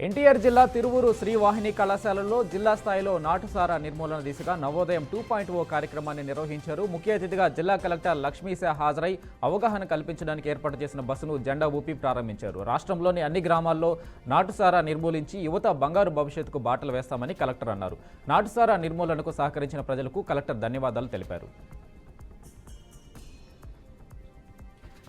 ఎన్టీఆర్ జిల్లా తిరువూరు శ్రీవాహిని కళాశాలలో జిల్లా స్థాయిలో నాటుసారా నిర్మూలన దిశగా నవోదయం 2.0 కార్యక్రమాన్ని నిర్వహించారు. ముఖ్య అతిథిగా జిల్లా కలెక్టర్ లక్ష్మీశా హాజరై అవగాహన కల్పించడానికి ఏర్పాటు చేసిన బస్సును జెండా ఊపి ప్రారంభించారు. రాష్ట్రంలోని అన్ని గ్రామాల్లో నాటుసారా నిర్మూలించి యువత బంగారు భవిష్యత్తుకు బాటలు వేస్తామని కలెక్టర్ అన్నారు. నాటుసారా నిర్మూలనకు సహకరించిన ప్రజలకు కలెక్టర్ ధన్యవాదాలు తెలిపారు.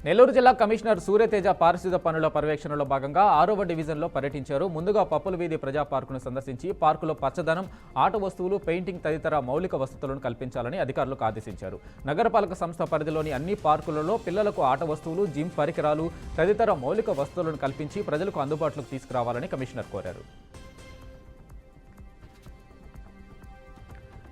నెల్లూరు జిల్లా కమిషనర్ సూర్యతేజ పారిశుద్ధ పనుల పర్యవేక్షణలో భాగంగా 6వ డివిజన్లో పర్యటించారు. ముందుగా పప్పుల వీధి ప్రజా పార్కును సందర్శించి పార్కులో పచ్చదనం, ఆట వస్తువులు, పెయింటింగ్ తదితర మౌలిక వసతులను కల్పించాలని అధికారులకు ఆదేశించారు. నగరపాలక సంస్థ పరిధిలోని అన్ని పార్కులలో పిల్లలకు ఆట వస్తువులు, జిమ్ పరికరాలు తదితర మౌలిక వసతులను కల్పించి ప్రజలకు అందుబాటులోకి తీసుకురావాలని కమిషనర్ కోరారు.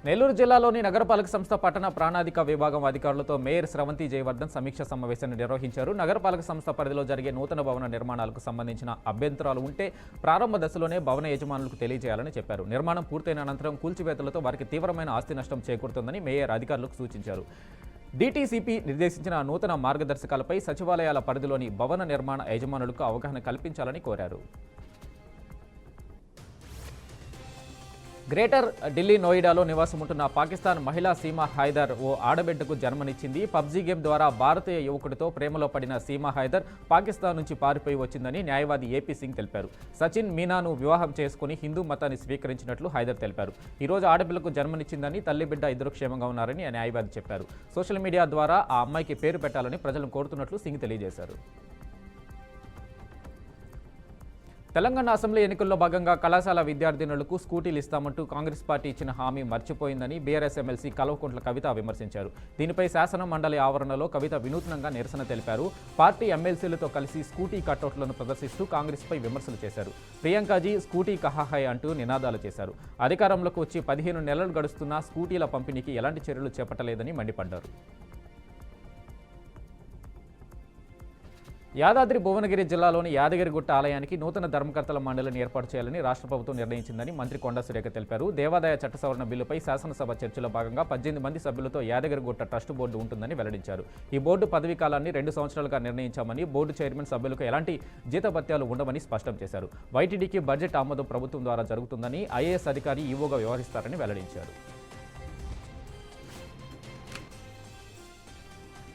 నెల్లూరు జిల్లాలోని నగరపాలక సంస్థ పట్టణ ప్రాణాధిక విభాగం అధికారులతో మేయర్ స్రవంతి జయవర్ధన్ సమీక్ష సమావేశాన్ని నిర్వహించారు. నగరపాలక సంస్థ పరిధిలో జరిగే నూతన భవన నిర్మాణాలకు సంబంధించిన అభ్యంతరాలు ఉంటే ప్రారంభ దశలోనే భవన యజమానులకు తెలియజేయాలని చెప్పారు. నిర్మాణం పూర్తయిన అనంతరం కూల్చివేతలతో వారికి తీవ్రమైన ఆస్తి నష్టం చేకూరుతుందని మేయర్ అధికారులకు సూచించారు. డీటీసీపీ నిర్దేశించిన నూతన మార్గదర్శకాలపై సచివాలయాల పరిధిలోని భవన నిర్మాణ యజమానులకు అవగాహన కల్పించాలని కోరారు. గ్రేటర్ ఢిల్లీ నోయిడాలో నివాసముంటున్న పాకిస్తాన్ మహిళా సీమా హైదర్ ఓ ఆడబిడ్డకు జన్మనిచ్చింది. పబ్జీ గేమ్ ద్వారా భారతీయ యువకుడితో ప్రేమలో పడిన సీమా హైదర్ పాకిస్తాన్ నుంచి పారిపోయి వచ్చిందని న్యాయవాది ఏపీ సింగ్ తెలిపారు. సచిన్ మీనాను వివాహం చేసుకుని హిందూ మతాన్ని స్వీకరించినట్లు హైదర్ తెలిపారు. ఈరోజు ఆడపిల్లకు జన్మనిచ్చిందని తల్లి బిడ్డ ఇద్దరు క్షేమంగా ఉన్నారని న్యాయవాది చెప్పారు. సోషల్ మీడియా ద్వారా ఆ అమ్మాయికి పేరు పెట్టాలని ప్రజలను కోరుతున్నట్లు సింగ్ తెలియజేశారు. తెలంగాణ అసెంబ్లీ ఎన్నికల్లో భాగంగా కళాశాల విద్యార్థినులకు స్కూటీలు ఇస్తామంటూ కాంగ్రెస్ పార్టీ ఇచ్చిన హామీ మర్చిపోయిందని బీఆర్ఎస్ ఎమ్మెల్సీ కల్వకుంట్ల కవిత విమర్శించారు. దీనిపై శాసన మండలి ఆవరణలో కవిత వినూత్నంగా నిరసన తెలిపారు. పార్టీ ఎమ్మెల్సీలతో కలిసి స్కూటీ కటౌట్లను ప్రదర్శిస్తూ కాంగ్రెస్పై విమర్శలు చేశారు. ప్రియాంకాజీ స్కూటీ కహాహాయ్ అంటూ నినాదాలు చేశారు. అధికారంలోకి వచ్చి 15 నెలలు గడుస్తున్నా స్కూటీల పంపిణీకి ఎలాంటి చర్యలు చేపట్టలేదని మండిపడ్డారు. యాదాద్రి భువనగిరి జిల్లాలోని యాదగిరిగుట్ట ఆలయానికి నూతన ధర్మకర్తల మండలిని ఏర్పాటు చేయాలని రాష్ట్ర ప్రభుత్వం నిర్ణయించిందని మంత్రి కొండా సురేఖ తెలిపారు. దేవాదాయ చట్ట సవరణ బిల్లుపై శాసనసభ చర్చలో భాగంగా 18 మంది సభ్యులతో యాదగిరిగుట్ట ట్రస్ట్ బోర్డు ఉంటుందని వెల్లడించారు. ఈ బోర్డు పదవీ కాలాన్ని 2 సంవత్సరాలుగా నిర్ణయించామని, బోర్డు చైర్మన్ సభ్యులకు ఎలాంటి జీతభత్యాలు ఉండవని స్పష్టం చేశారు. వైటీడీకి బడ్జెట్ ఆమోదం ప్రభుత్వం ద్వారా జరుగుతుందని, ఐఏఎస్ అధికారి ఈవోగా వ్యవహరిస్తారని వెల్లడించారు.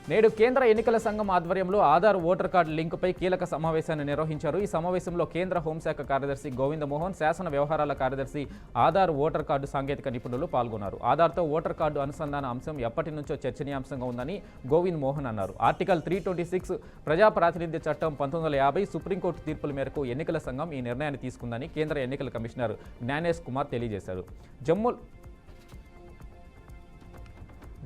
నేడు కేంద్ర ఎన్నికల సంఘం ఆధ్వర్యంలో ఆధార్ ఓటర్ కార్డు లింకుపై కీలక సమావేశాన్ని నిర్వహించారు. ఈ సమావేశంలో కేంద్ర హోంశాఖ కార్యదర్శి గోవిందమోహన్, శాసన వ్యవహారాల కార్యదర్శి, ఆధార్ ఓటర్ కార్డు సాంకేతిక నిపుణులు పాల్గొన్నారు. ఆధార్తో ఓటర్ కార్డు అనుసంధాన అంశం ఎప్పటి నుంచో చర్చనీయాంశంగా ఉందని గోవింద్ మోహన్ అన్నారు. ఆర్టికల్ 326 ప్రజా ప్రాతినిధ్య చట్టం 1950 సుప్రీంకోర్టు తీర్పుల మేరకు ఎన్నికల సంఘం ఈ నిర్ణయాన్ని తీసుకుందని కేంద్ర ఎన్నికల కమిషనర్ జ్ఞానేష్ కుమార్ తెలియజేశారు.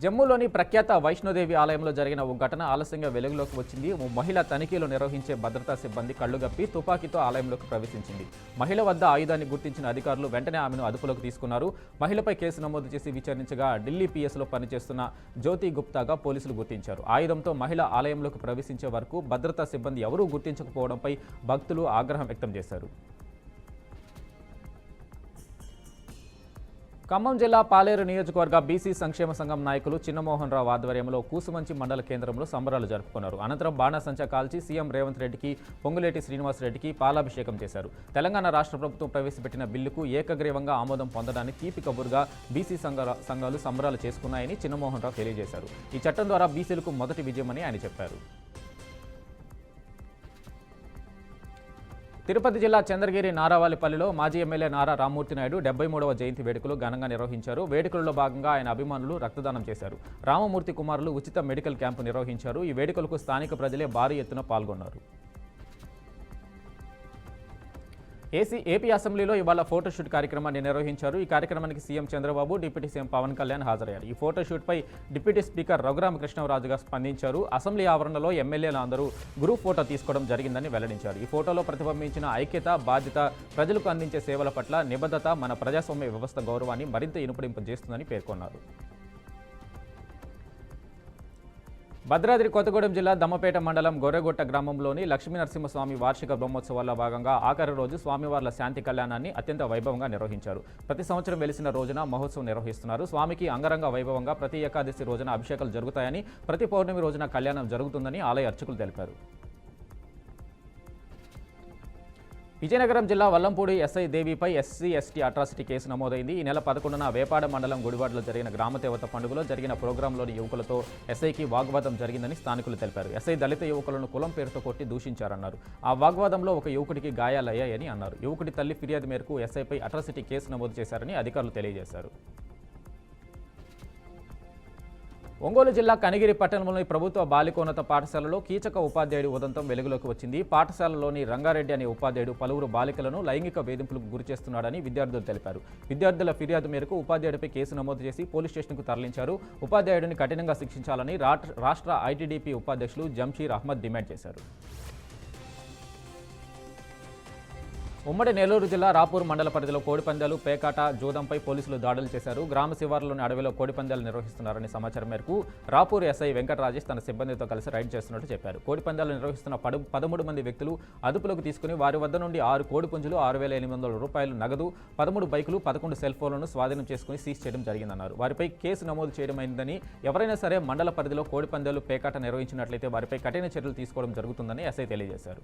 జమ్మూలోని ప్రఖ్యాత వైష్ణోదేవి ఆలయంలో జరిగిన ఓ ఘటన ఆలస్యంగా వెలుగులోకి వచ్చింది. ఓ మహిళ తనిఖీలు నిర్వహించే భద్రతా సిబ్బంది కళ్లుగప్పి తుపాకీతో ఆలయంలోకి ప్రవేశించింది. మహిళ వద్ద ఆయుధాన్ని గుర్తించిన అధికారులు వెంటనే ఆమెను అదుపులోకి తీసుకున్నారు. మహిళపై కేసు నమోదు చేసి విచారించగా ఢిల్లీ పిఎస్లో పనిచేస్తున్న జ్యోతి గుప్తాగా పోలీసులు గుర్తించారు. ఆయుధంతో మహిళ ఆలయంలోకి ప్రవేశించే వరకు భద్రతా సిబ్బంది ఎవరూ గుర్తించకపోవడంపై భక్తులు ఆగ్రహం వ్యక్తం చేశారు. ఖమ్మం జిల్లా పాలేరు నియోజకవర్గ బీసీ సంక్షేమ సంఘం నాయకులు చిన్నమోహన్ రావు ఆధ్వర్యంలో కూసుమంచి మండల కేంద్రంలో సంబరాలు జరుపుకున్నారు. అనంతరం బాణాసంచా కాల్చి సీఎం రేవంత్ రెడ్డికి, పొంగులేటి శ్రీనివాసరెడ్డికి పాలాభిషేకం చేశారు. తెలంగాణ రాష్ట్ర ప్రభుత్వం ప్రవేశపెట్టిన బిల్లుకు ఏకగ్రీవంగా ఆమోదం పొందడానికి తీపి కబురుగా బీసీ సంఘాలు సంబరాలు చేసుకున్నాయని చిన్నమోహన్ రావు తెలియజేశారు. ఈ చట్టం ద్వారా బీసీలకు మొదటి విజయమని ఆయన చెప్పారు. తిరుపతి జిల్లా చంద్రగిరి నారావాలిపల్లిలో మాజీ ఎమ్మెల్యే నారా రామ్మూర్తి నాయుడు 73వ జయంతి వేడుకలు ఘనంగా నిర్వహించారు. వేడుకల్లో భాగంగా ఆయన అభిమానులు రక్తదానం చేశారు. రామమూర్తి కుమారులు ఉచిత మెడికల్ క్యాంపు నిర్వహించారు. ఈ వేడుకలకు స్థానిక ప్రజలే భారీ ఎత్తున పాల్గొన్నారు. ఏపీ అసెంబ్లీలో ఇవాళ ఫోటోషూట్ కార్యక్రమాన్ని నిర్వహించారు. ఈ కార్యక్రమానికి CM Chandrababu, deputy CM Pawan Kalyan హాజరయ్యారు. ఈ ఫోటోషూట్పై డిప్యూటీ స్పీకర్ రఘురామకృష్ణరాజుగా స్పందించారు. అసెంబ్లీ ఆవరణలో ఎమ్మెల్యేలు అందరూ గ్రూప్ ఫోటో తీసుకోవడం జరిగిందని వెల్లడించారు. ఈ ఫోటోలో ప్రతిబింబించిన ఐక్యత, బాధ్యత, ప్రజలకు అందించే సేవల పట్ల నిబద్ధత మన ప్రజాస్వామ్య వ్యవస్థ గౌరవాన్ని మరింత ఇనుపడింపజేస్తుందని పేర్కొన్నారు. భద్రాద్రి కొత్తగూడెం జిల్లా దమ్మపేట మండలం గొర్రెగొట్ట గ్రామంలోని లక్ష్మీనరసింహస్వామి వార్షిక బ్రహ్మోత్సవాల్లో భాగంగా ఆఖరి రోజు స్వామివార్ల శాంతి కళ్యాణాన్ని అత్యంత వైభవంగా నిర్వహించారు. ప్రతి సంవత్సరం వెలిసిన రోజున మహోత్సవం నిర్వహిస్తున్నారు. స్వామికి అంగరంగ వైభవంగా ప్రతి ఏకాదశి రోజున అభిషేకాలు జరుగుతాయని, ప్రతి పౌర్ణమి రోజున కళ్యాణం జరుగుతుందని ఆలయ అర్చకులు తెలిపారు. విజయనగరం జిల్లా వల్లంపూడి ఎస్ఐ దేవిపై ఎస్సీ/ఎస్టీ అట్రాసిటీ కేసు నమోదైంది. ఈ నెల 11న వేపాడ మండలం గుడివాడలో జరిగిన గ్రామదేవత పండుగలో జరిగిన ప్రోగ్రాంలోని యువకులతో ఎస్ఐకి వాగ్వాదం జరిగిందని స్థానికులు తెలిపారు. ఎస్ఐ దళిత యువకులను కులం పేరుతో కొట్టి దూషించారన్నారు. ఆ వాగ్వాదంలో ఒక యువకుడికి గాయాలయ్యాయని అన్నారు. యువకుడి తల్లి ఫిర్యాదు మేరకు ఎస్ఐపై అట్రాసిటీ కేసు నమోదు చేశారని అధికారులు తెలియజేశారు. ఒంగోలు జిల్లా కనిగిరి పట్టణంలోని ప్రభుత్వ బాలికోన్నత పాఠశాలలో కీచక ఉపాధ్యాయుడి ఉదంతం వెలుగులోకి వచ్చింది. పాఠశాలలోని రంగారెడ్డి అనే ఉపాధ్యాయుడు పలువురు బాలికలను లైంగిక వేధింపులకు గురిచేస్తున్నాడని విద్యార్థులు తెలిపారు. విద్యార్థుల ఫిర్యాదు మేరకు ఉపాధ్యాయుడిపై కేసు నమోదు చేసి పోలీస్ స్టేషన్కు తరలించారు. ఉపాధ్యాయుడిని కఠినంగా శిక్షించాలని రాష్ట్ర ఐటీడీపీ ఉపాధ్యక్షులు జంషీర్ అహ్మద్ డిమాండ్ చేశారు. ఉమ్మడి నెల్లూరు జిల్లా రాపూర్ మండల పరిధిలో కోడిపందాలు, పేకాట, జూదంపై పోలీసులు దాడులు చేశారు. గ్రామ శివారులోని అడవిలో కోడిపందాలు నిర్వహిస్తున్నారని సమాచారం మేరకు రాపూర్ ఎస్ఐ వెంకటరాజేష్ తన సిబ్బందితో కలిసి రైడ్ చేస్తున్నట్టు చెప్పారు. కోడిపందాలు నిర్వహిస్తున్న 13 మంది వ్యక్తులు అదుపులోకి తీసుకుని వారి వద్ద నుండి 6 కోడిపుంజులు, 6,800 రూపాయలు నగదు, 13 బైకులు, 11 సెల్ ఫోన్లను స్వాధీనం చేసుకుని సీజ్ చేయడం జరిగిందన్నారు. వారిపై కేసు నమోదు చేయడమైందని, ఎవరైనా సరే మండల పరిధిలో కోడిపందాలు, పేకాట నిర్వహించినట్లయితే వారిపై కఠిన చర్యలు తీసుకోవడం జరుగుతుందని ఎస్ఐ తెలియజేశారు.